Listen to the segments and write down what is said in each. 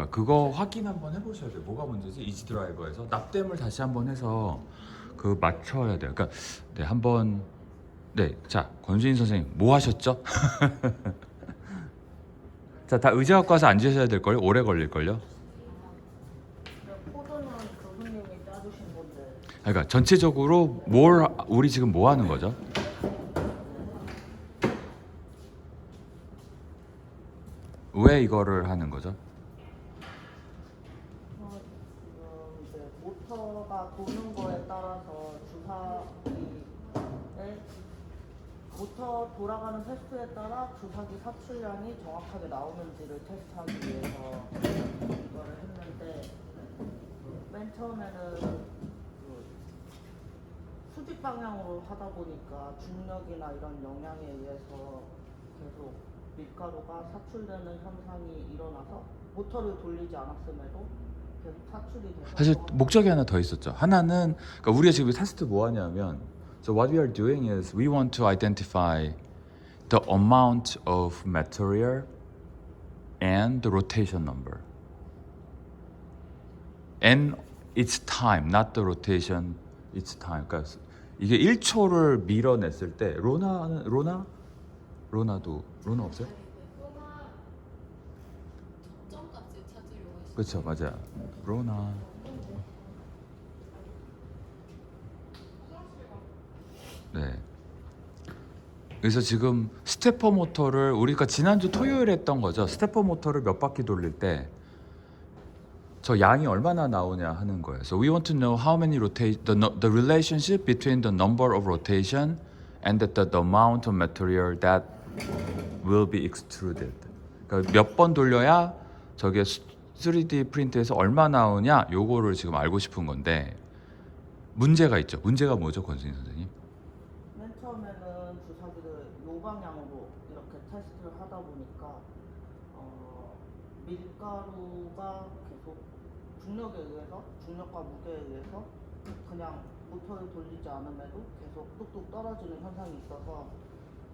그러니까 그거 확인 한번 해보셔야 돼요. 뭐가 문제지? 이지 드라이버에서 납땜을 다시 한번 해서 그 맞춰야 돼요. 그러니까 네 한번 네, 자 권수인 선생님 뭐 하셨죠? 자, 다 의자 갖고 와서 앉으셔야 될 걸요. 오래 걸릴 걸요. 코드는 교수님이 짜주신 건데. 그러니까 전체적으로 뭘 우리 지금 뭐 하는 거죠? 왜 이거를 하는 거죠? 지금 이제 모터가 도는 거에 따라서 주사기의 모터 돌아가는 횟수에 따라 주사기 사출량이 정확하게 나오는지를 테스트하기 위해서 이거를 했는데 맨 처음에는 그 수직 방향으로 하다 보니까 중력이나 이런 영향에 의해서 계속 밀가루가 사출되는 현상이 일어나서 모터를 돌리지 않았음에도 계속 사출이 돼서 사실 목적이 하나 더 있었죠. 하나는 그러니까 우리가 지금 테스트 뭐 하냐면 so what we are doing is we want to identify the amount of material and the rotation number. And its time, not the rotation, its time. 그러니까 이게 1초를 밀어냈을 때 로나도 로나 없어요? 점값을 찾으려고 그렇죠, 맞아요. 로나. 네. 그래서 지금 스테퍼 모터를 우리가 지난주 토요일에 했던 거죠. 스테퍼 모터를 몇 바퀴 돌릴 때 저 양이 얼마나 나오냐 하는 거예요. So we want to know how many rotate the relationship between the number of rotation and the amount of material that will be extruded. 그러니까 몇 번 돌려야 저게 3D 프린트에서 얼마 나오냐 요거를 지금 알고 싶은 건데 문제가 있죠. 문제가 뭐죠, 권순희 선생님? 맨 처음에는 주사기를 요 방향으로 이렇게 테스트를 하다 보니까 밀가루가 계속 중력에 의해서 중력과 무게에 의해서 그냥 모터를 돌리지 않음에도 계속 뚝뚝 떨어지는 현상이 있어서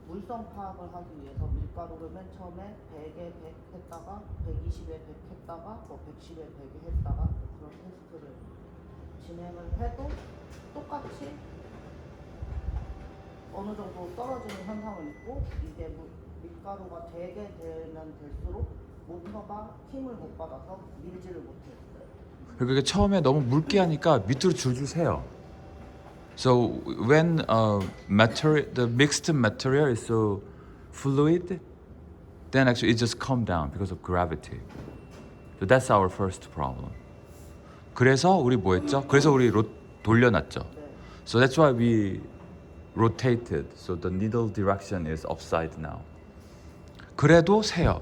물성 파악을 하기 위해서 밀가루를 맨 처음에 100에 100 했다가 120에 100 했다가 뭐 110에 100에 했다가 그런 테스트를 진행을 해도 똑같이 어느 정도 떨어지는 현상은 있고 이게 밀가루가 되게 되면 될수록 모터가 힘을 못 받아서 밀지를 못해요. 그게 처음에 너무 묽게 하니까 밑으로 줄줄 새요. So when material, the mixed material is so fluid, then actually it just come down because of gravity. So that's our first problem. 그래서 우리 뭐 했죠? 그래서 우리 돌려놨죠. So that's why we rotated. So the needle direction is upside now. 그래도 새요.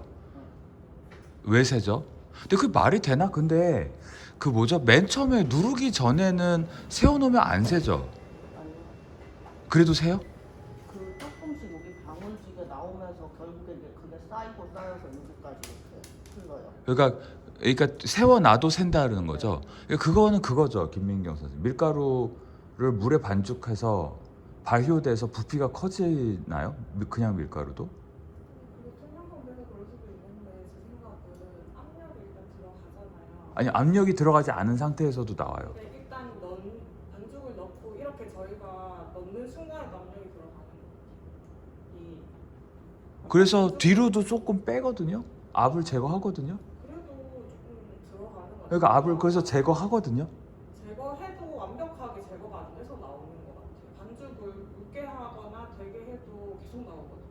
왜 새죠? 근데 그게 말이 되나? 근데 그 뭐죠? 맨 처음에 누르기 전에는 세워놓으면 안 새죠? 아니요. 그래도 새요? 그 조금씩 여기 방울지게 나오면서 결국에 이제 그게 쌓이고 쌓여서 여기까지 이렇게 흘러요. 그러니까 세워놔도 샌다는 거죠. 그거는 그거죠, 김민경 선생님. 밀가루를 물에 반죽해서 발효돼서 부피가 커지나요? 그냥 밀가루도? 생각보다 그럴 수도 있는데 제 생각은 압력이 일단 들어가잖아요. 아니 압력이 들어가지 않은 상태에서도 나와요. 근데 일단 반죽을 넣고 이렇게 저희가 넣는 순간에 압력이 들어가는 이 그래서 뒤로도 조금 빼거든요. 압을 제거하거든요. 그래도 조금 들어가는 것 같아요. 그러니까 압을 그래서 제거하거든요. 제거해도 완벽하게 제거가 안 돼서 나오는 것 같아요. 반죽을 묽게 하거나 되게 해도 계속 나오거든요.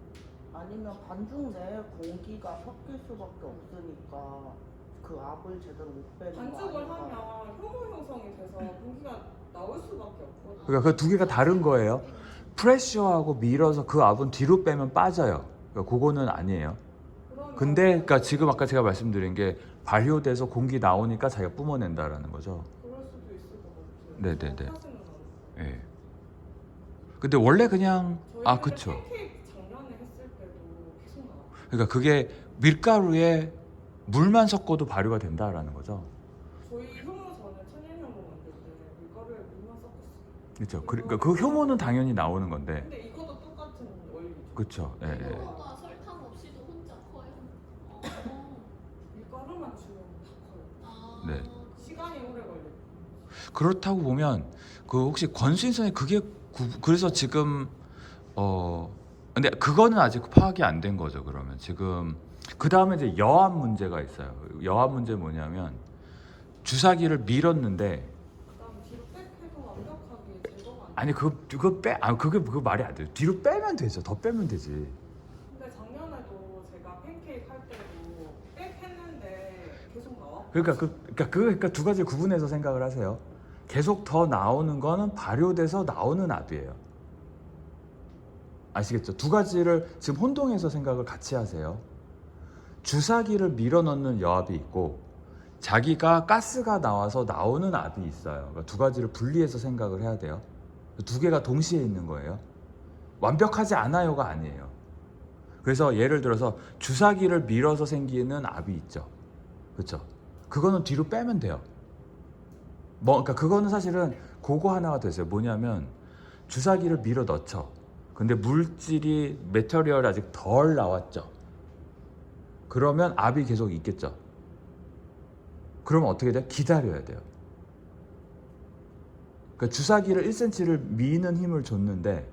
아니면 반죽 내에 공기가 섞일 수밖에 없으니까 그 압을 제대로 못 빼는 거 반죽을 아닐까. 하면 효모 형성이 돼서 공기가 나올 수밖에 없거든요. 그러니까 그 두 개가 다른 거예요. 프레셔하고 밀어서 그 압은 뒤로 빼면 빠져요. 그러니까 그거는 아니에요. 그러면 근데 그러니까 지금 아까 제가 말씀드린 게 발효돼서 공기 나오니까 자기가 뿜어낸다라는 거죠. 그럴 수도 있을 것 같아요. 네네네. 정확하지는 않아요. 예. 근데 원래 그냥 저희는 그쵸. 팬케이크 작년에 했을 때도 계속 나와요. 그러니까 그게 밀가루에 물만 섞어도 발효가 된다라는 거죠. 저희 효모 전에 천일효모 만들 때 밀가루에 물만 섞었어요. 그렇죠. 그러니까 그 효모는 당연히 나오는 건데. 근데 이것도 똑같은 원리죠. 그렇죠. 예, 예. 효모가 설탕 없이도 혼자 커요? 밀가루만 주면 다 네. 시간이 오래 걸려요. 그렇다고 보면 그 혹시 권수인 선생님 그게 그래서 지금 근데 그거는 아직 파악이 안 된 거죠. 그러면 지금 그 다음에 이제 여압 문제가 있어요. 여압 문제 뭐냐면 주사기를 밀었는데 그다음 뒤로 백해도 완벽하게 제거가 안 돼요. 아니 그거 말이 안 돼요. 뒤로 빼면 되죠. 더 빼면 되지. 근데 작년에도 제가 팬케이크 할 때도 백 했는데 계속 나와. 그러니까 두 가지 구분해서 생각을 하세요. 계속 더 나오는 거는 발효돼서 나오는 압이에요. 아시겠죠? 두 가지를 지금 혼동해서 생각을 같이 하세요. 주사기를 밀어 넣는 여압이 있고 자기가 가스가 나와서 나오는 압이 있어요. 그러니까 두 가지를 분리해서 생각을 해야 돼요. 두 개가 동시에 있는 거예요. 완벽하지 않아요가 아니에요. 그래서 예를 들어서 주사기를 밀어서 생기는 압이 있죠. 그렇죠? 그거는 뒤로 빼면 돼요. 그러니까 그거는 사실은 그거 하나가 됐어요. 뭐냐면 주사기를 밀어 넣죠. 근데 물질이 메터리얼이 아직 덜 나왔죠. 그러면 압이 계속 있겠죠. 그러면 어떻게 돼요? 기다려야 돼요. 그러니까 주사기를 1cm를 미는 힘을 줬는데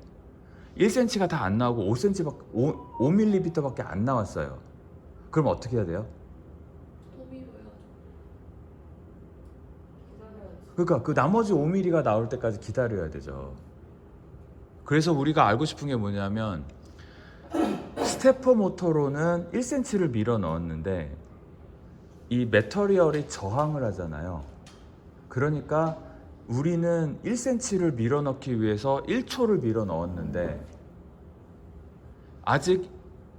1cm가 다 안 나오고 5mm밖에 안 나왔어요. 그럼 어떻게 해야 돼요? 그러니까 그 나머지 5mm가 나올 때까지 기다려야 되죠. 그래서 우리가 알고 싶은 게 뭐냐면 스테퍼 모터로는 1cm를 밀어 넣었는데 이 메터리얼이 저항을 하잖아요. 그러니까 우리는 1cm를 밀어 넣기 위해서 1초를 밀어 넣었는데 아직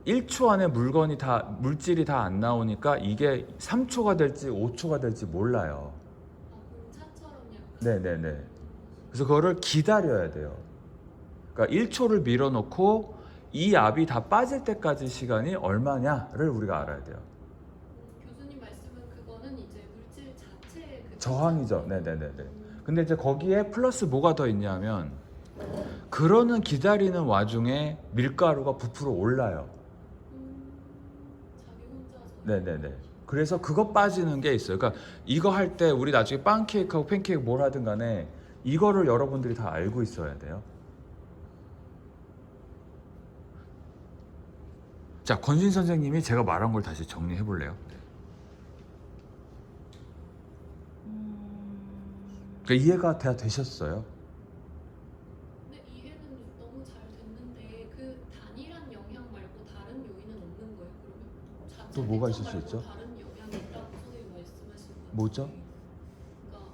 1초 안에 물질이 다 안 나오니까 이게 3초가 될지 5초가 될지 몰라요. 네네네. 그래서 그거를 기다려야 돼요. 그러니까 1초를 밀어 넣고 이 압이 다 빠질 때까지 시간이 얼마냐를 우리가 알아야 돼요. 교수님 말씀은 그거는 이제 물질 자체의 그 저항이죠. 네네네네. 근데 이제 거기에 플러스 뭐가 더 있냐면 그러는 기다리는 와중에 밀가루가 부풀어 올라요. 자기 혼자서 네네네. 그래서 그거 빠지는 게 있어요. 그러니까 이거 할 때 우리 나중에 빵 케이크하고 팬케이크 뭘 하든 간에 이거를 여러분들이 다 알고 있어야 돼요. 자, 권수인 선생님이 제가 말한 걸 다시 정리해 볼래요? 그러니까 이해가 되셨어요? 근데 이해는 너무 잘 됐는데 그 단일한 영향 말고 다른 요인은 없는 거예요? 그러면 자체 또 뭐가 대처 있을 수 말고 있죠? 다른 영향이 있다고 선생님 말씀하신 거 뭐죠? 그러니까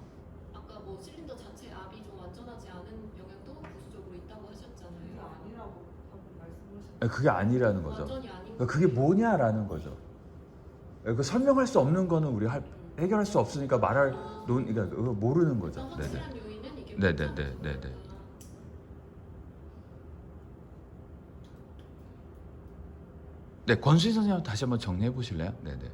아까 뭐 실린더 자체 압이 좀 완전하지 않은 영향도 부수적으로 있다고 그게 하셨잖아요. 아니라고 방금 말씀하신. 아니, 그게 아니라는 거죠. 완전히 아닌 그러니까 그게 뭐냐라는 거죠. 그 설명할 수 없는 거는 우리 해결할 수 없으니까 그러니까 그거 모르는 거죠. 네네. 확실한 요인은 이게 네네네네네. 네, 권수희 선생님 다시 한번 정리해 보실래요? 네네.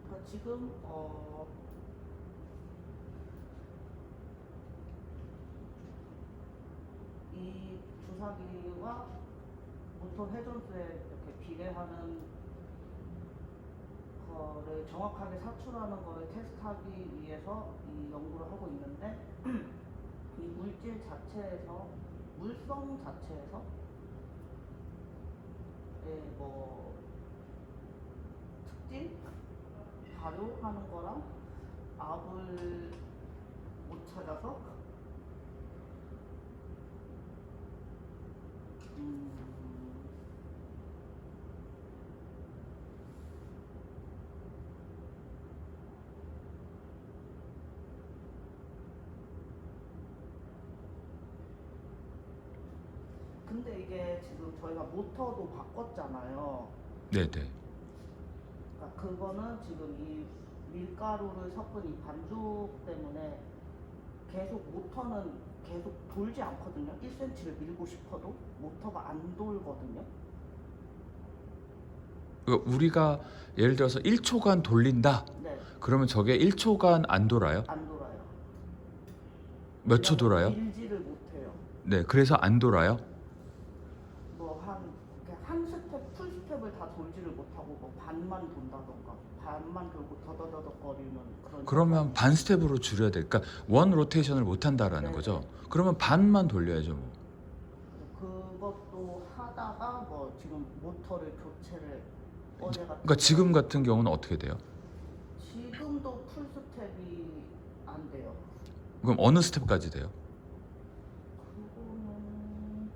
그러니까 지금 이 주사기와 모터 회전수에 이렇게 비례하는 거를 정확하게 사출하는 거를 테스트하기 위해서 이 연구를 하고 있는데 이 물질 자체에서 물성 자체에서 뭐 특징 발효하는 거랑 압을 못 찾아서 근데 이게 지금 저희가 모터도 바꿨잖아요. 네네. 그러니까 그거는 지금 이 밀가루를 섞은 이 반죽 때문에 계속 모터는 계속 돌지 않거든요. 1cm를 밀고 싶어도 모터가 안 돌거든요. 그러니까 우리가 예를 들어서 1초간 돌린다. 네, 그러면 저게 1초간 안 돌아요? 안 돌아요. 몇 초 돌아요? 밀지를 못해요. 네, 그래서 안 돌아요? 한 스텝, 풀 스텝을 다 돌지를 못하고 뭐 반만 돈다던가 반만 돌고 더더더덕거리는 그런. 그러면 반 스텝으로 줄여야 돼. 그러니까 원 로테이션을 못 한다라는 네. 거죠. 그러면 반만 돌려야죠. 뭐. 그것도 하다가 뭐 지금 모터를 교체를 어제 같은. 그러니까 지금 같은 경우는 어떻게 돼요? 지금도 풀 스텝이 안 돼요. 그럼 어느 스텝까지 돼요? 그거는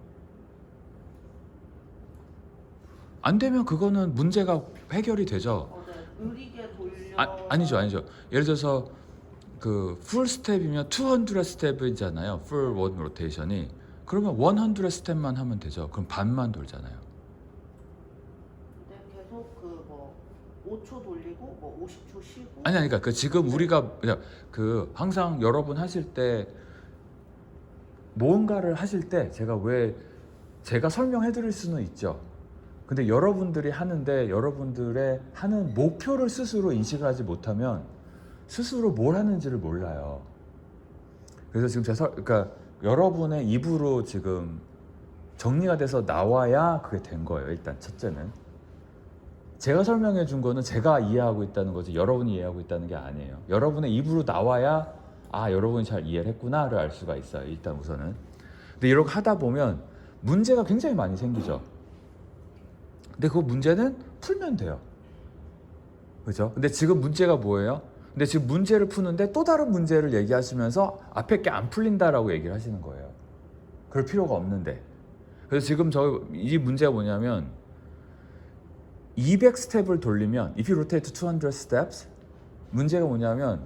안 되면 그거는 문제가 해결이 되죠. 어제 느리게 돌려. 아니죠. 예를 들어서 그 풀 스텝이면 200 스텝이잖아요. 풀 원 로테이션이. 그러면 100 스텝만 하면 되죠. 그럼 반만 돌잖아요. 근데 계속 그 뭐 5초 돌리고 뭐 50초 쉬고. 아니 그러니까 그 지금 우리가 그냥 그 항상 여러분 하실 때 뭔가를 하실 때 제가 설명해 드릴 수는 있죠. 근데 여러분들이 하는데 여러분들의 하는 목표를 스스로 인식을 하지 못하면 스스로 뭘 하는지를 몰라요. 그래서 지금 그러니까 여러분의 입으로 지금 정리가 돼서 나와야 그게 된 거예요. 일단 첫째는 제가 설명해 준 거는 제가 이해하고 있다는 거지 여러분이 이해하고 있다는 게 아니에요. 여러분의 입으로 나와야 아 여러분이 잘 이해를 했구나를 알 수가 있어요. 일단 우선은. 근데 이렇게 하다 보면 문제가 굉장히 많이 생기죠. 근데 그 문제는 풀면 돼요. 그죠? 근데 지금 문제가 뭐예요? 근데 지금 문제를 푸는데 또 다른 문제를 얘기하시면서 앞에 게 안 풀린다라고 얘기를 하시는 거예요. 그럴 필요가 없는데. 그래서 지금 이 문제가 뭐냐면 200 스텝을 돌리면 if you rotate 200 steps 문제가 뭐냐면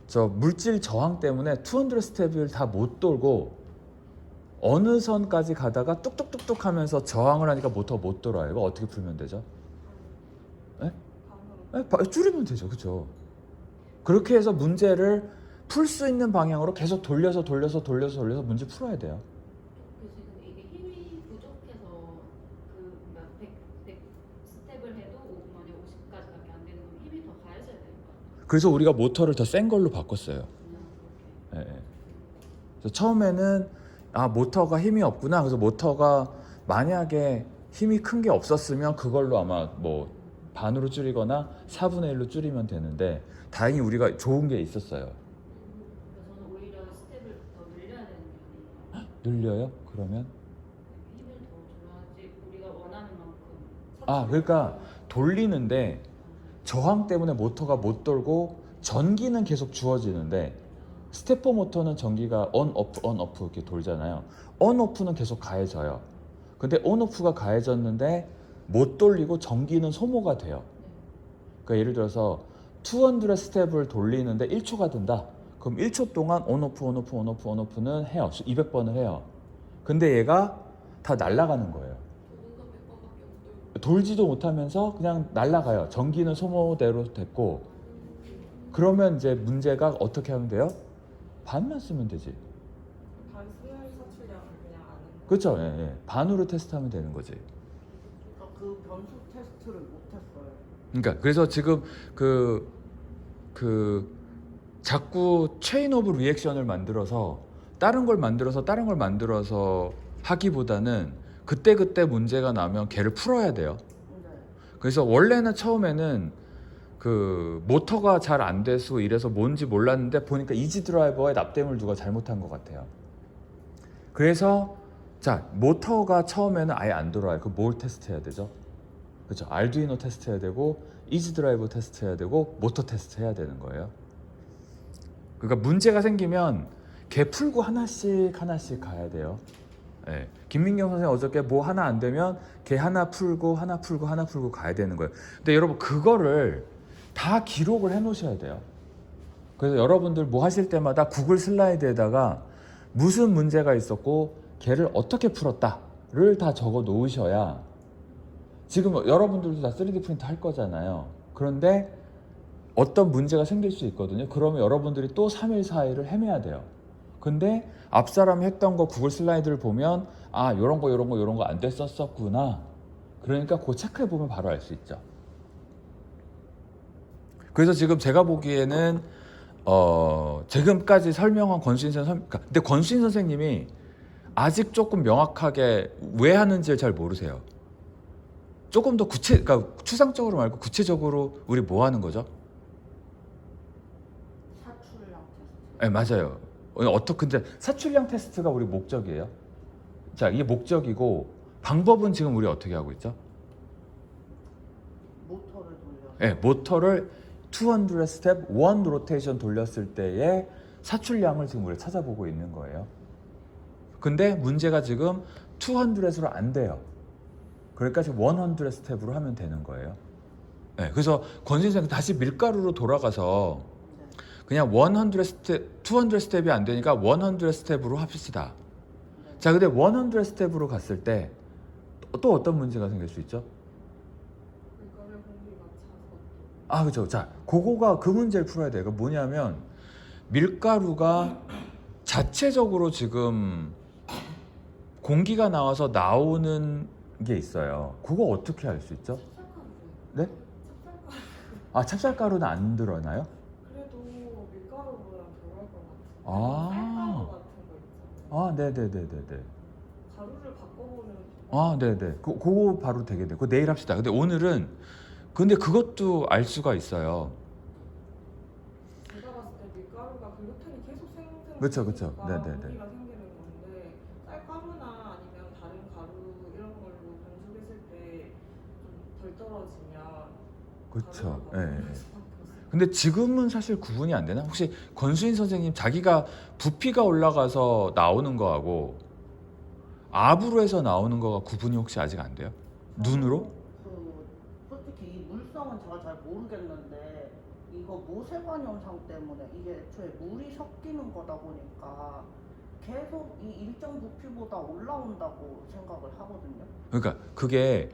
저 물질 저항 때문에 200 스텝을 다 못 돌고 어느 선까지 가다가 뚝뚝뚝뚝 하면서 저항을 하니까 모터가 못 돌아요. 이거 어떻게 풀면 되죠? 네? 줄이면 되죠. 그죠? 그렇게 해서 문제를 풀 수 있는 방향으로 계속 돌려서 문제 풀어야 돼요. 그 지금 이게 힘이 부족해서 그100 스텝을 해도 만약 50까지밖에 안 되는 거면 힘이 더 가해져야 되는 거예요. 그래서 우리가 모터를 더 센 걸로 바꿨어요. 예, 예. 그래서 처음에는 모터가 힘이 없구나. 그래서 모터가 만약에 힘이 큰 게 없었으면 그걸로 아마 뭐 반으로 줄이거나 4분의 1로 줄이면 되는데 다행히 우리가 좋은 게 있었어요. 그래서 저는 오히려 스텝을 더 늘려야 되는 게 아니에요. 늘려요? 그러면? 힘을 더 줘야지 우리가 원하는 만큼. 그러니까 돌리는데 저항 때문에 모터가 못 돌고 전기는 계속 주어지는데 스테퍼 모터는 전기가 on off 이렇게 돌잖아요. on off는 계속 가해져요. 근데 on off가 가해졌는데 못 돌리고 전기는 소모가 돼요. 그러니까 예를 들어서 200 스텝을 돌리는데 1초가 든다. 그럼 1초 동안 on off는 해요. 200번을 해요. 근데 얘가 다 날아가는 거예요. 도는가 100번밖에 못 돌고. 돌지도 못하면서 그냥 날아가요. 전기는 소모대로 됐고. 그러면 이제 문제가 어떻게 하면 돼요? 반만 쓰면 되지. 단순 사출량을 그냥 아는 거. 그렇죠? 예, 예. 반으로 테스트하면 되는 거지. 그러니까 그 변수 테스트를 못했어요. 그러니까 그래서 지금 자꾸 체인 오브 리액션을 만들어서 다른 걸 만들어서 하기보다는 그때 문제가 나면 걔를 풀어야 돼요. 네. 그래서 원래는 처음에는 그 모터가 잘 안 돼서 이래서 뭔지 몰랐는데 보니까 이지 드라이버에 납땜을 누가 잘못한 것 같아요. 그래서 자 모터가 처음에는 아예 안 돌아요. 그럼 뭘 테스트해야 되죠? 그렇죠. 알두이노 테스트해야 되고 이지 드라이버 테스트해야 되고 모터 테스트해야 되는 거예요. 그러니까 문제가 생기면 걔 풀고 하나씩 가야 돼요. 네. 김민경 선생님 어저께 뭐 하나 안 되면 걔 하나 풀고 가야 되는 거예요. 근데 여러분 그거를 다 기록을 해 놓으셔야 돼요. 그래서 여러분들 뭐 하실 때마다 구글 슬라이드에다가 무슨 문제가 있었고 걔를 어떻게 풀었다 를 다 적어 놓으셔야 지금 여러분들도 다 3D 프린트 할 거잖아요. 그런데 어떤 문제가 생길 수 있거든요. 그러면 여러분들이 또 3일 4일을 헤매야 돼요. 근데 앞사람이 했던 거 구글 슬라이드를 보면 아 요런 거 안 됐었구나. 그러니까 그거 체크해 보면 바로 알 수 있죠. 그래서 지금 제가 보기에는 지금까지 설명한 권수인 선생님, 근데 권수인 선생님이 아직 조금 명확하게 왜 하는지를 잘 모르세요. 조금 더 그러니까 추상적으로 말고 구체적으로 우리 뭐 하는 거죠? 사출량 테스트. 네, 맞아요. 근데 사출량 테스트가 우리 목적이에요. 자, 이게 목적이고 방법은 지금 우리 어떻게 하고 있죠? 모터를 돌려서 네, 모터를 200 스텝 1 로테이션 돌렸을 때의 사출량을 지금 우리가 찾아보고 있는 거예요. 근데 문제가 지금 200으로 안 돼요. 그러니까 지금 100 스텝으로 하면 되는 거예요. 네, 그래서 권수인 선생님 다시 밀가루로 돌아가서 네. 그냥 100 스텝, 200 스텝이 안 되니까 100 스텝으로 합시다. 네. 자, 근데 100 스텝으로 갔을 때 또 어떤 문제가 생길 수 있죠? 밀가루 공기가 차서 아, 그죠. 자, 그거가 그 문제를 풀어야 돼요. 그러니까 뭐냐면 밀가루가 자체적으로 지금 공기가 나와서 나오는 게 있어요. 그거 어떻게 알 수 있죠? 찹쌀가루. 네? 찹쌀가루. 아, 찹쌀가루는 안 들어나요? 그래도 밀가루보다 덜할 것 같은데. 아. 쌀가루 같은 거 있잖아요. 아, 네네네네네. 가루를 바꿔보는. 아, 네네. 그거 바로 되게 돼. 그거 내일 합시다. 근데 오늘은 근데 그것도 알 수가 있어요. 제가 봤을 때 밀가루가 글루텐이 계속 생성되니까 그쵸, 그쵸. 네네네. 공기가 생기는 건데 쌀가루나 아니면 다른 가루 이런 걸로 반죽했을 때 좀 덜 떨어지면 그쵸. 가루가 예. 많을 수밖에 없어요. 근데 지금은 사실 구분이 안 되나? 혹시 권수인 선생님 자기가 부피가 올라가서 나오는 거하고 압으로 해서 나오는 거가 구분이 혹시 아직 안 돼요? 눈으로? 솔직히 이 물성은 제가 잘 모르겠는데 이거 모세관 현상 때문에 이게 애초에 물이 섞이는 거다 보니까 계속 이 일정 부피보다 올라온다고 생각을 하거든요. 그러니까 그게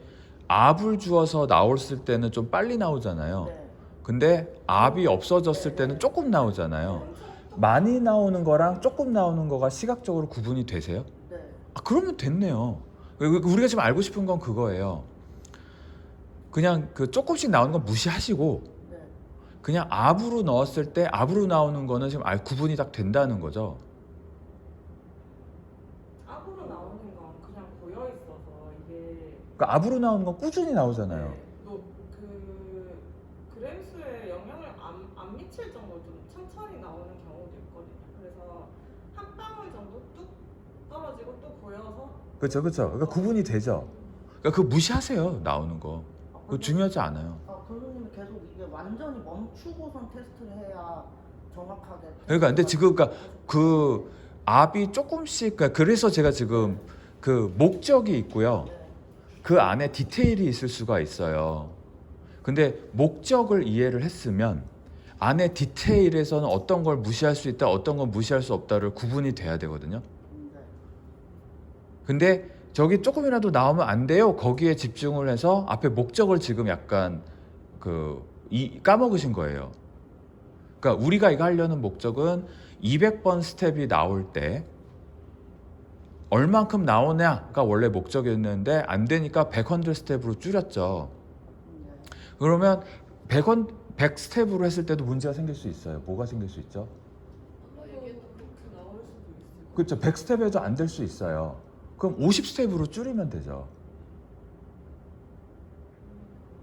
압을 주어서 나왔을 때는 좀 빨리 나오잖아요. 네. 근데 압이 없어졌을 때는 조금 나오잖아요. 많이 나오는 거랑 조금 나오는 거가 시각적으로 구분이 되세요? 네. 아, 그러면 됐네요. 우리가 지금 알고 싶은 건 그거예요. 그냥 그 조금씩 나오는 건 무시하시고 네. 그냥 압으로 넣었을 때 압으로 나오는 거는 지금 구분이 딱 된다는 거죠. 압으로 나오는 건 그냥 고여 있어서 이게 그러니까 압으로 나오는 건 꾸준히 나오잖아요. 네, 그 그램수에 영향을 안 미칠 정도로 좀 천천히 나오는 경우도 있거든요. 그래서 한 방울 정도 뚝 떨어지고 또 고여서 그렇죠, 그렇죠. 그러니까 구분이 되죠. 그러니까 그거 무시하세요. 나오는 거. 그거 중요하지 않아요. 교수님이 계속 이게 완전히 멈추고선 테스트를 해야 정확하게. 그러니까 근데 지금 그러니까 그 압이 조금씩 그래서 제가 지금 그 목적이 있고요. 네. 그 안에 디테일이 있을 수가 있어요. 근데 목적을 이해를 했으면 안에 디테일에서는 어떤 걸 무시할 수 있다, 어떤 걸 무시할 수 없다를 구분이 돼야 되거든요. 네. 근데 저기 조금이라도 나오면 안 돼요. 거기에 집중을 해서 앞에 목적을 지금 약간 까먹으신 거예요. 그러니까 우리가 이거 하려는 목적은 200번 스텝이 나올 때 얼만큼 나오냐가 원래 목적이었는데 안 되니까 100 스텝으로 줄였죠. 네. 그러면 100 스텝으로 했을 때도 문제가 생길 수 있어요. 뭐가 생길 수 있죠? 이게 또 그렇게 나올 수도 있을 그렇죠. 100 스텝에도 안 될 수 있어요. 그럼 50 스텝으로 줄이면 되죠.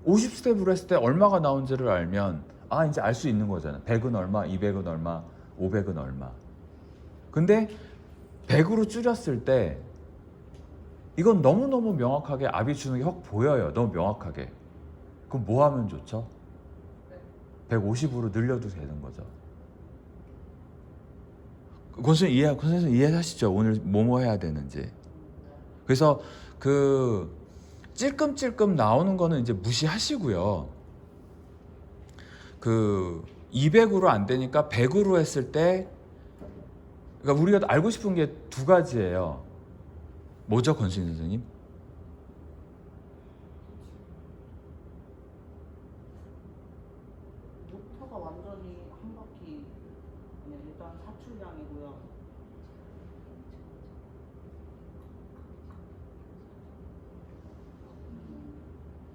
50 스텝으로 했을 때 얼마가 나온지를 알면 이제 알 수 있는 거잖아요. 100은 얼마, 200은 얼마, 500은 얼마. 근데 100으로 줄였을 때 이건 너무너무 명확하게 압이 주는 게 확 보여요. 너무 명확하게. 그럼 뭐 하면 좋죠? 150으로 늘려도 되는 거죠. 권수님 이해하시죠? 오늘 뭐뭐 해야 되는지. 그래서 그 찔끔찔끔 나오는 거는 이제 무시하시고요. 그 200으로 안 되니까 100으로 했을 때 그러니까 우리가 알고 싶은 게 두 가지예요. 뭐죠, 권수인 선생님? 모터가 완전히 한 바퀴 일단 사출량이고요.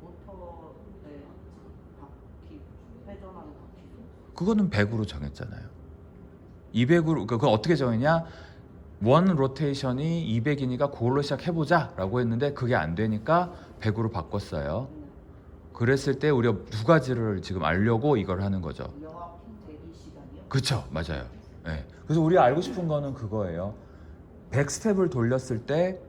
모터의 바퀴 회전하는 바퀴수. 그거는 100으로 정했잖아요. 200으로 그거 어떻게 정했냐? 원 로테이션이 200이니까 그걸로 시작해보자 라고 했는데 그게 안 되니까 100으로 바꿨어요. 그랬을 때 우리가 두 가지를 지금 알려고 이걸 하는 거죠. 여합 대기 시간이요? 그쵸, 맞아요. 네. 그래서 우리가 알고 싶은 거는 그거예요. 100스텝을 돌렸을 때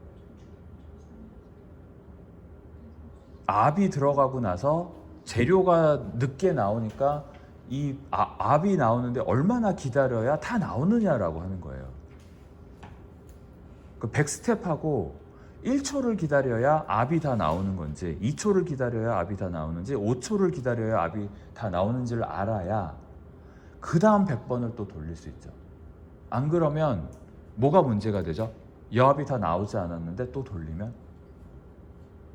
압이 들어가고 나서 재료가 늦게 나오니까 이 압이 나오는데 얼마나 기다려야 다 나오느냐라고 하는 거예요. 그 100스텝하고 1초를 기다려야 압이 다 나오는 건지 2초를 기다려야 압이 다 나오는지 5초를 기다려야 압이 다 나오는지를 알아야 그 다음 100번을 또 돌릴 수 있죠. 안 그러면 뭐가 문제가 되죠? 여압이 다 나오지 않았는데 또 돌리면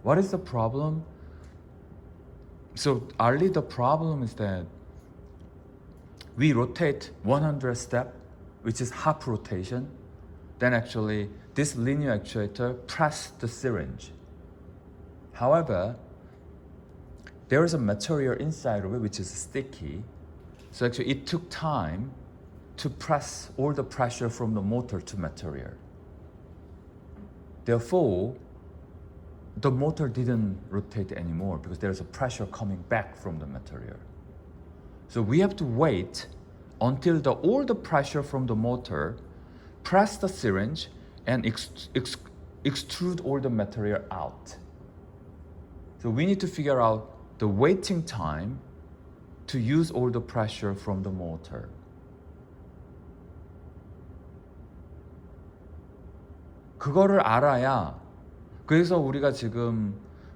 What is the problem? So, Arlie, the problem is that we rotate 100 step, which is half rotation. Then actually, this linear actuator press the syringe. However, there is a material inside of it which is sticky. So actually, it took time to press all the pressure from the motor to material. Therefore, the motor didn't rotate anymore because there's a pressure coming back from the material. So we have to wait until all the pressure from the motor press the syringe and extrude all the material out. So we need to figure out the waiting time to use all the pressure from the motor. 그거를 알아야 그래서 우리가 지금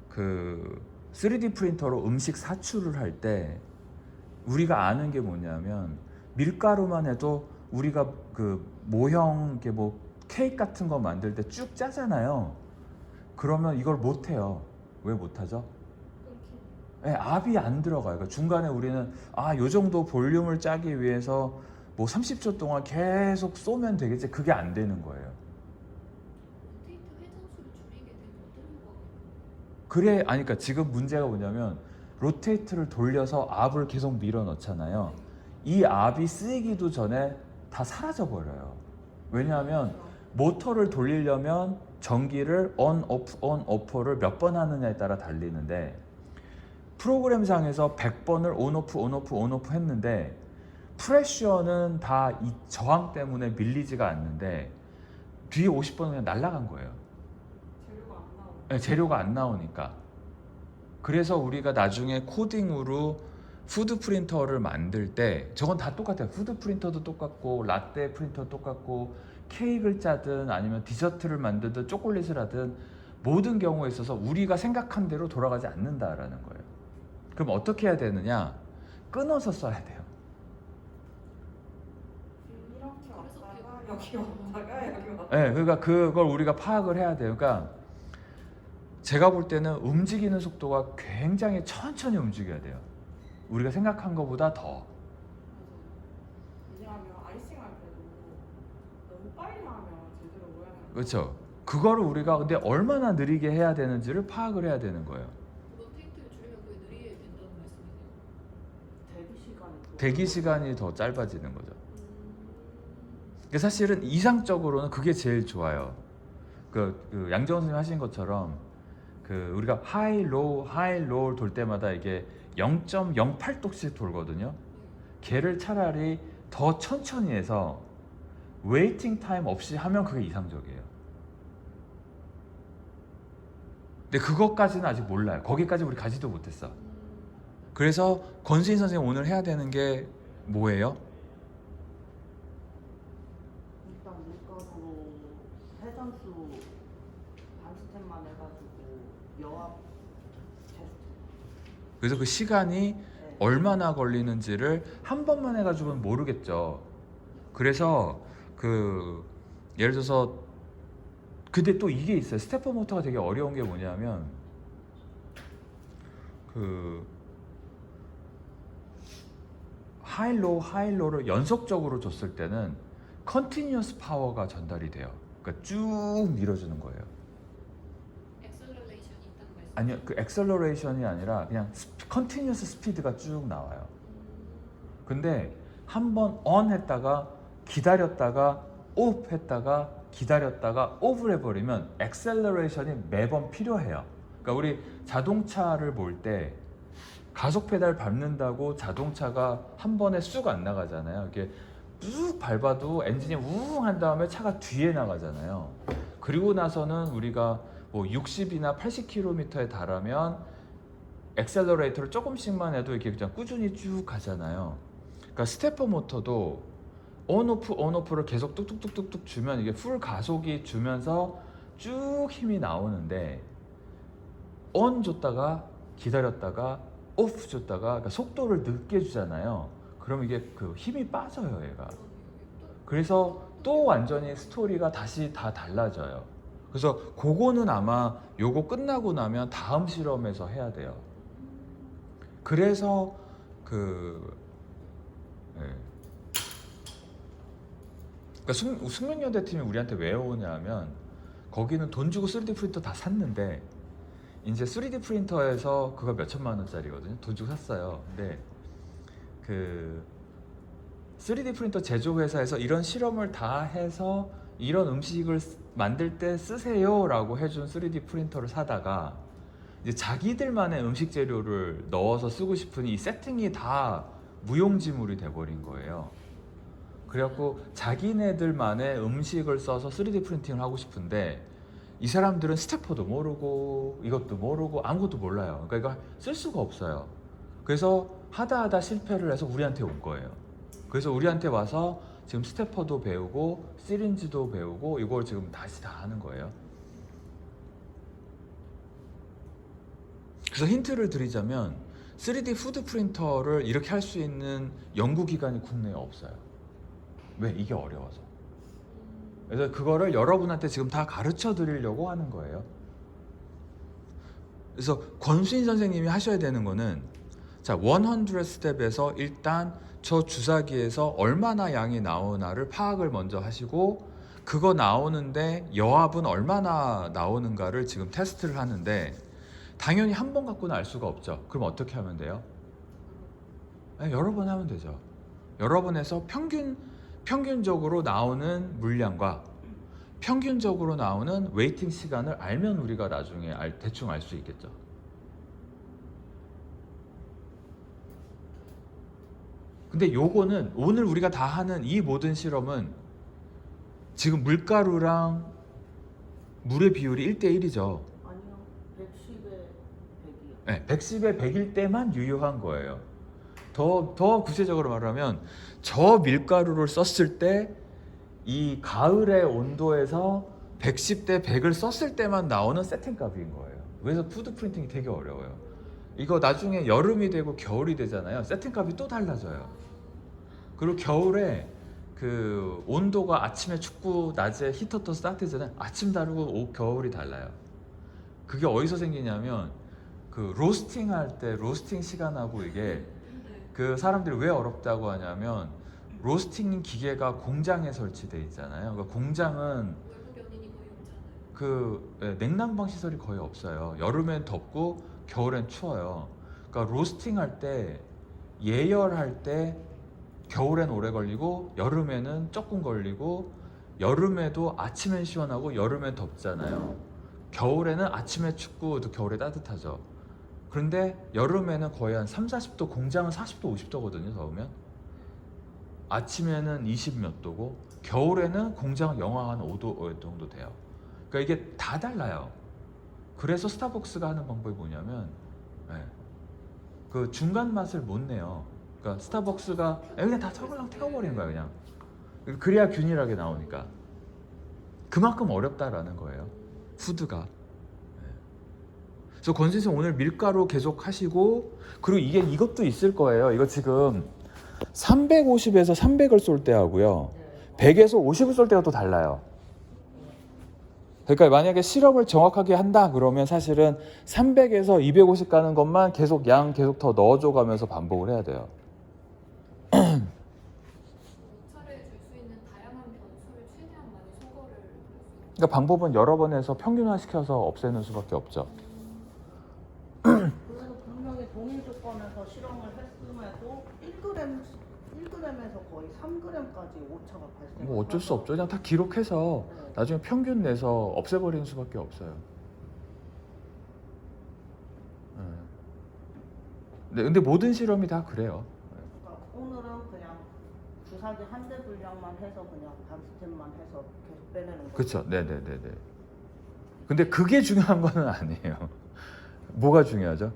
그 3D 프린터로 음식 사출을 할 때 우리가 아는 게 뭐냐면 밀가루만 해도 우리가 그 모형 이렇게 뭐 케이크 같은 거 만들 때 쭉 짜잖아요. 그러면 이걸 못 해요. 왜 못 하죠? 네, 압이 안 들어가요. 그러니까 중간에 우리는 요 정도 볼륨을 짜기 위해서 뭐 30초 동안 계속 쏘면 되겠지. 그게 안 되는 거예요. 로테이트 회전수를 줄이게 되면 어떤 효과가 있나요? 그래, 그러니까 지금 문제가 뭐냐면 로테이트를 돌려서 압을 계속 밀어 넣잖아요. 이 압이 쓰이기도 전에 다 사라져 버려요. 왜냐하면 모터를 돌리려면 전기를 on off를 몇 번 하느냐에 따라 달리는데 프로그램상에서 100번을 on off 했는데 프레셔는 다 이 저항 때문에 밀리지가 않는데 뒤에 50번은 그냥 날아간 거예요. 재료가 안 나오고. 네, 재료가 안 나오니까. 그래서 우리가 나중에 코딩으로 푸드 프린터를 만들 때 저건 다 똑같아요. 푸드 프린터도 똑같고 라떼 프린터 똑같고 케이크를 짜든 아니면 디저트를 만들든 초콜릿을 하든 모든 경우에 있어서 우리가 생각한 대로 돌아가지 않는다라는 거예요. 그럼 어떻게 해야 되느냐? 끊어서 써야 돼요. 이렇게 왔다가 여기 왔다가 여기 왔다가. 네, 그러니까 그걸 우리가 파악을 해야 돼요. 그러니까 제가 볼 때는 움직이는 속도가 굉장히 천천히 움직여야 돼요. 우리가 생각한 것보다 더. 왜냐하면 아이싱 할 때도 너무 빨리 하면 제대로 모양이 안 그렇죠. 그거를 우리가 근데 얼마나 느리게 해야 되는지를 파악을 해야 되는 거예요. 로테이트를 줄이면 그게 느리게 된다는 말씀이세요? 대기 시간이 더 짧아지는 거죠. 그러니까 사실은 이상적으로는 그게 제일 좋아요. 그 양정원 선생님 하신 것처럼 그 우리가 하이 로우 돌 때마다 이게 0.08도씩 돌거든요. 걔를 차라리 더 천천히 해서 웨이팅 타임 없이 하면 그게 이상적이에요. 근데 그것까지는 아직 몰라요. 거기까지 우리 가지도 못했어. 그래서 권수인 선생님 오늘 해야 되는 게 뭐예요? 일단 밀가루 회전수 반 스텝만 해가지고 여합 테스트. 그래서 그 시간이 네. 얼마나 걸리는지를 한 번만 해가지고는 모르겠죠. 그래서 그 예를 들어서 근데 또 이게 있어요. 스테퍼 모터가 되게 어려운 게 뭐냐면 그 하이로를 연속적으로 줬을 때는 컨티뉴어스 파워가 전달이 돼요. 그러니까 쭉 밀어주는 거예요. 엑셀러레이션이 있다는 말씀. 아니요, 그 엑셀러레이션이 아니라 그냥 컨티뉴어스 스피드가 쭉 나와요. 근데 한번 on 했다가 기다렸다가 off 했다가 기다렸다가 off 해버리면 엑셀러레이션이 매번 필요해요. 그러니까 우리 자동차를 볼 때 가속 페달 밟는다고 자동차가 한 번에 쑥 안 나가잖아요. 이렇게 쭉 밟아도 엔진이 우웅 한 다음에 차가 뒤에 나가잖아요. 그리고 나서는 우리가 뭐 60이나 80km에 달하면 엑셀러레이터를 조금씩만 해도 이렇게 그냥 꾸준히 쭉 가잖아요. 그러니까 스테퍼 모터도 온오프를 계속 뚝뚝뚝뚝뚝 주면 이게 풀 가속이 주면서 쭉 힘이 나오는데 on 줬다가 기다렸다가 off 줬다가 그러니까 속도를 늦게 주잖아요. 그럼 이게 그 힘이 빠져요, 얘가. 그래서 또 완전히 스토리가 다시 다 달라져요. 그래서 그거는 아마 요거 끝나고 나면 다음 실험에서 해야 돼요. 그래서 그러니까 숙명여대 팀이 우리한테 왜 오냐면 거기는 돈 주고 3D 프린터 다 샀는데 이제 3D 프린터에서 그거 몇 천만 원짜리거든요. 돈 주고 샀어요. 근데 그 3D 프린터 제조회사에서 이런 실험을 다 해서 이런 음식을 만들 때 쓰세요라고 해준 3D 프린터를 사다가 이제 자기들만의 음식 재료를 넣어서 쓰고 싶으니 이 세팅이 다 무용지물이 돼버린 거예요. 그래갖고 자기네들만의 음식을 써서 3D 프린팅을 하고 싶은데 이 사람들은 스테퍼도 모르고 이것도 모르고 아무것도 몰라요. 그러니까 이거 쓸 수가 없어요. 그래서 하다 실패를 해서 우리한테 온 거예요. 그래서 우리한테 와서 지금 스테퍼도 배우고 시린지도 배우고 이걸 지금 다시 다 하는 거예요. 그래서 힌트를 드리자면 3D 푸드 프린터를 이렇게 할 수 있는 연구기관이 국내에 없어요. 왜? 이게 어려워서. 그래서 그거를 여러분한테 지금 다 가르쳐 드리려고 하는 거예요. 그래서 권수인 선생님이 하셔야 되는 거는 자, 100 스텝에서 일단 저 주사기에서 얼마나 양이 나오나를 파악을 먼저 하시고 그거 나오는데 여합은 얼마나 나오는가를 지금 테스트를 하는데 당연히 한 번 갖고는 알 수가 없죠. 그럼 어떻게 하면 돼요? 여러 번 하면 되죠. 여러 번 해서 평균적으로 나오는 물량과 평균적으로 나오는 웨이팅 시간을 알면 우리가 나중에 대충 알 수 있겠죠. 근데 요거는 오늘 우리가 다 하는 이 모든 실험은 지금 물가루랑 물의 비율이 1대1이죠. 아니요. 110에 100이요. 네, 110에 100일 때만 유효한 거예요. 더 구체적으로 말하면 저 밀가루를 썼을 때 이 가을의 온도에서 110대 100을 썼을 때만 나오는 세팅값인 거예요. 그래서 푸드 프린팅이 되게 어려워요. 이거 나중에 여름이 되고 겨울이 되잖아요. 세팅값이 또 달라져요. 그리고 겨울에 그 온도가 아침에 춥고 낮에 히터 떠서 따뜻해지잖아요. 아침 다르고 겨울이 달라요. 그게 어디서 생기냐면 그 로스팅 할 때 로스팅 시간하고 이게 그 사람들이 왜 어렵다고 하냐면 로스팅 기계가 공장에 설치돼 있잖아요. 그러니까 공장은 외부 연인이 거의 없잖아요. 그 냉난방 시설이 거의 없어요. 여름엔 덥고 겨울엔 추워요. 그러니까 로스팅 할 때 예열할 때 겨울엔 오래 걸리고 여름에는 조금 걸리고 여름에도 아침엔 시원하고 여름엔 덥잖아요. 겨울에는 아침에 춥고 또 겨울에 따뜻하죠. 그런데 여름에는 거의 한 30-40도, 공장은 40도, 50도거든요. 더우면 아침에는 20 몇 도고 겨울에는 공장은 영하 한 5도 정도 돼요. 그러니까 이게 다 달라요. 그래서 스타벅스가 하는 방법이 뭐냐면 그 중간 맛을 못 내요. 그러니까 스타벅스가 그냥 다 저걸랑 태워버리는 거야 그냥. 그래야 균일하게 나오니까. 그만큼 어렵다라는 거예요. 푸드가. 그래서 권선생 오늘 밀가루 계속 하시고 그리고 이것도 있을 거예요. 이거 지금 350에서 300을 쏠 때 하고요. 100에서 50을 쏠 때가 또 달라요. 그러니까 만약에 실험을 정확하게 한다 그러면 사실은 300에서 250 가는 것만 계속 양 계속 더 넣어줘 가면서 반복을 해야 돼요. 오차를 줄 수 있는 다양한 변수를 최대한 많이 소거를 할 수 있는. 그러니까 방법은 여러 번 해서 평균화시켜서 없애는 수밖에 없죠. 그래서 분명히 동일 조건에서 실험을 했음에도 1g에서 거의 3g까지 오차가 발생. 뭐 어쩔 수 없죠. 그냥 다 기록해서 나중에 평균 내서 없애버리는 수밖에 없어요. 근데 모든 실험이 다 그래요. 그러니까 오늘은 그냥 주사기 한 대 분량만 해서 그냥 반 스텝만 해서 계속 빼내는 거죠. 그렇죠. 네네네네. 근데 그게 중요한 거는 아니에요. 뭐가 중요하죠?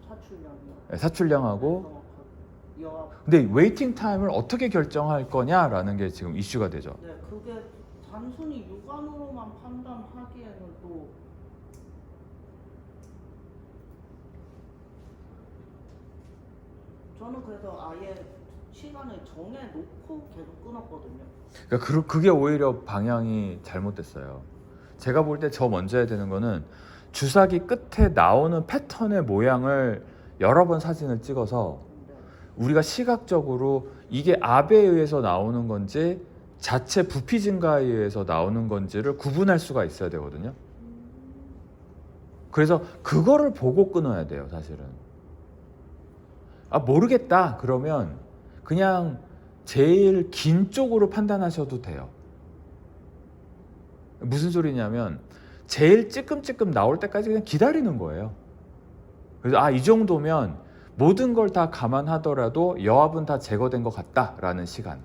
사출량이요. 네, 사출량하고. 여하고. 근데 웨이팅 타임을 어떻게 결정할 거냐라는 게 지금 이슈가 되죠. 네, 그게 단순히 육안으로만 판단하기에는 또 저는 그래서 아예 시간을 정해놓고 계속 끊었거든요. 그러니까 그게 오히려 방향이 잘못됐어요. 제가 볼 때 저 먼저 해야 되는 거는 주사기 끝에 나오는 패턴의 모양을 여러 번 사진을 찍어서 네. 우리가 시각적으로 이게 압에 의해서 나오는 건지 자체 부피 증가에 의해서 나오는 건지를 구분할 수가 있어야 되거든요. 그래서 그거를 보고 끊어야 돼요, 사실은. 아, 모르겠다 그러면 그냥 제일 긴 쪽으로 판단하셔도 돼요. 무슨 소리냐면 제일 찔끔찔끔 나올 때까지 그냥 기다리는 거예요. 그래서 이 정도면 모든 걸 다 감안하더라도 여압은 다 제거된 것 같다라는 시간.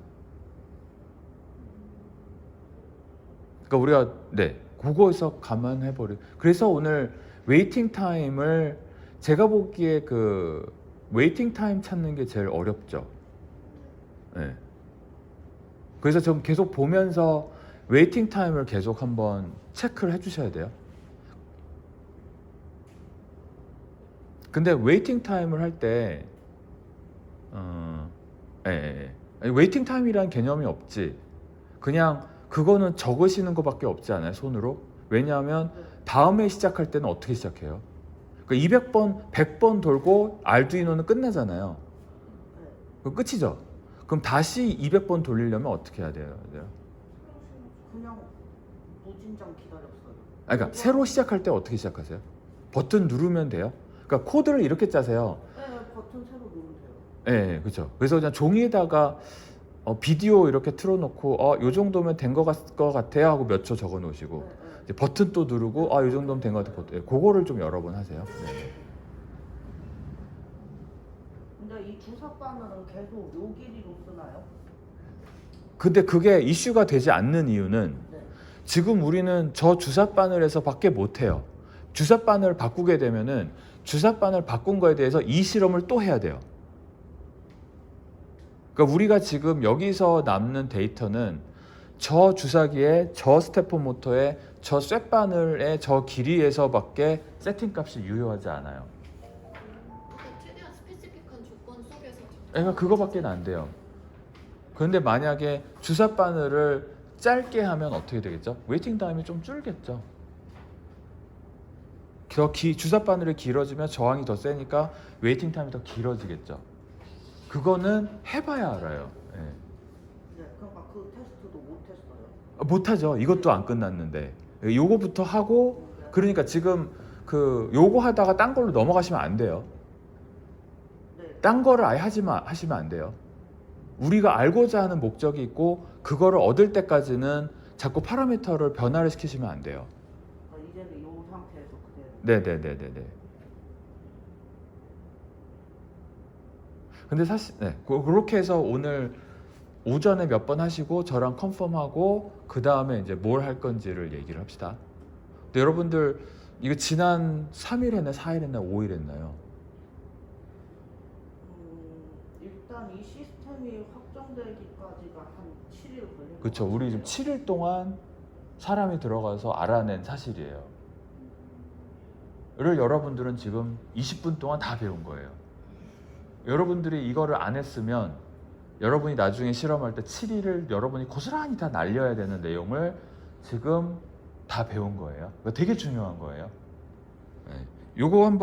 그러니까 우리가 그거에서 감안해버려. 그래서 오늘 웨이팅 타임을 제가 보기에 그 웨이팅 타임 찾는 게 제일 어렵죠. 네. 그래서 좀 계속 보면서 웨이팅 타임을 계속 한번 체크를 해주셔야 돼요. 근데 웨이팅 타임을 할 때 아니, 웨이팅 타임이라는 개념이 없지. 그냥 그거는 적으시는 것밖에 없지 않아요, 손으로? 왜냐하면 다음에 시작할 때는 어떻게 시작해요? 그러니까 200번, 100번 돌고 알두이노는 끝나잖아요. 그 끝이죠. 그럼 다시 200번 돌리려면 어떻게 해야 돼요? 그냥 무진장 기다렸어요. 그러니까 새로 시작할 때 어떻게 시작하세요? 버튼 누르면 돼요. 그러니까 코드를 이렇게 짜세요. 네, 버튼 새로 누르면 돼요. 네, 그렇죠. 그래서 그냥 종이에다가 비디오 이렇게 틀어놓고 요 정도면 된 것 같아요 하고 몇 초 적어 놓으시고 네, 네. 이제 버튼 또 누르고 요 정도면 된 것 같아요. 그거를 좀 여러 번 하세요. 네. 근데 이 주사 바늘은 계속 요 길이로 쓰나요? 근데 그게 이슈가 되지 않는 이유는 네. 지금 우리는 저 주사 바늘에서 밖에 못 해요. 주사 바늘을 바꾸게 되면은 주사 바늘 바꾼 거에 대해서 이 실험을 또 해야 돼요. 그러니까 우리가 지금 여기서 남는 데이터는 저 주사기의 저 스테퍼 모터의 저 쇳바늘의 저 길이에서밖에 세팅 값이 유효하지 않아요. 그러니까 최대한 스페시픽한 조건 속에서 그러니까 그거밖에 안 돼요. 그런데 만약에 주사 바늘을 짧게 하면 어떻게 되겠죠? 웨이팅 타임이 좀 줄겠죠. 주사 바늘이 길어지면 저항이 더 세니까 웨이팅 타임이 더 길어지겠죠. 그거는 해봐야 알아요. 예. 네, 그러니까 그 테스트도 못 했어요. 못하죠. 이것도 안 끝났는데 요거부터 하고 그러니까 지금 요거 하다가 딴 걸로 넘어가시면 안 돼요. 네. 딴 거를 아예 하시면 안 돼요. 우리가 알고자 하는 목적이 있고 그거를 얻을 때까지는 자꾸 파라미터를 변화를 시키시면 안 돼요. 이제는 요 상태에서 그대로. 네네네네네. 근데 사실 그렇게 해서 오늘 오전에 몇 번 하시고 저랑 컨펌하고 그 다음에 이제 뭘 할 건지를 얘기를 합시다. 근데 여러분들 이거 지난 3일 했나 4일 했나 5일 했나요? 일단 이 시스템이 확정되기까지가 한 7일 걸린 것 그렇죠. 우리 지금 7일 동안 사람이 들어가서 알아낸 사실이에요. 를 여러분들은 지금 20분 동안 다 배운 거예요. 여러분들이 이거를 안 했으면 여러분이 나중에 실험할 때 7일을 여러분이 고스란히 다 날려야 되는 내용을 지금 다 배운 거예요. 이거 되게 중요한 거예요. 네. 요거 한번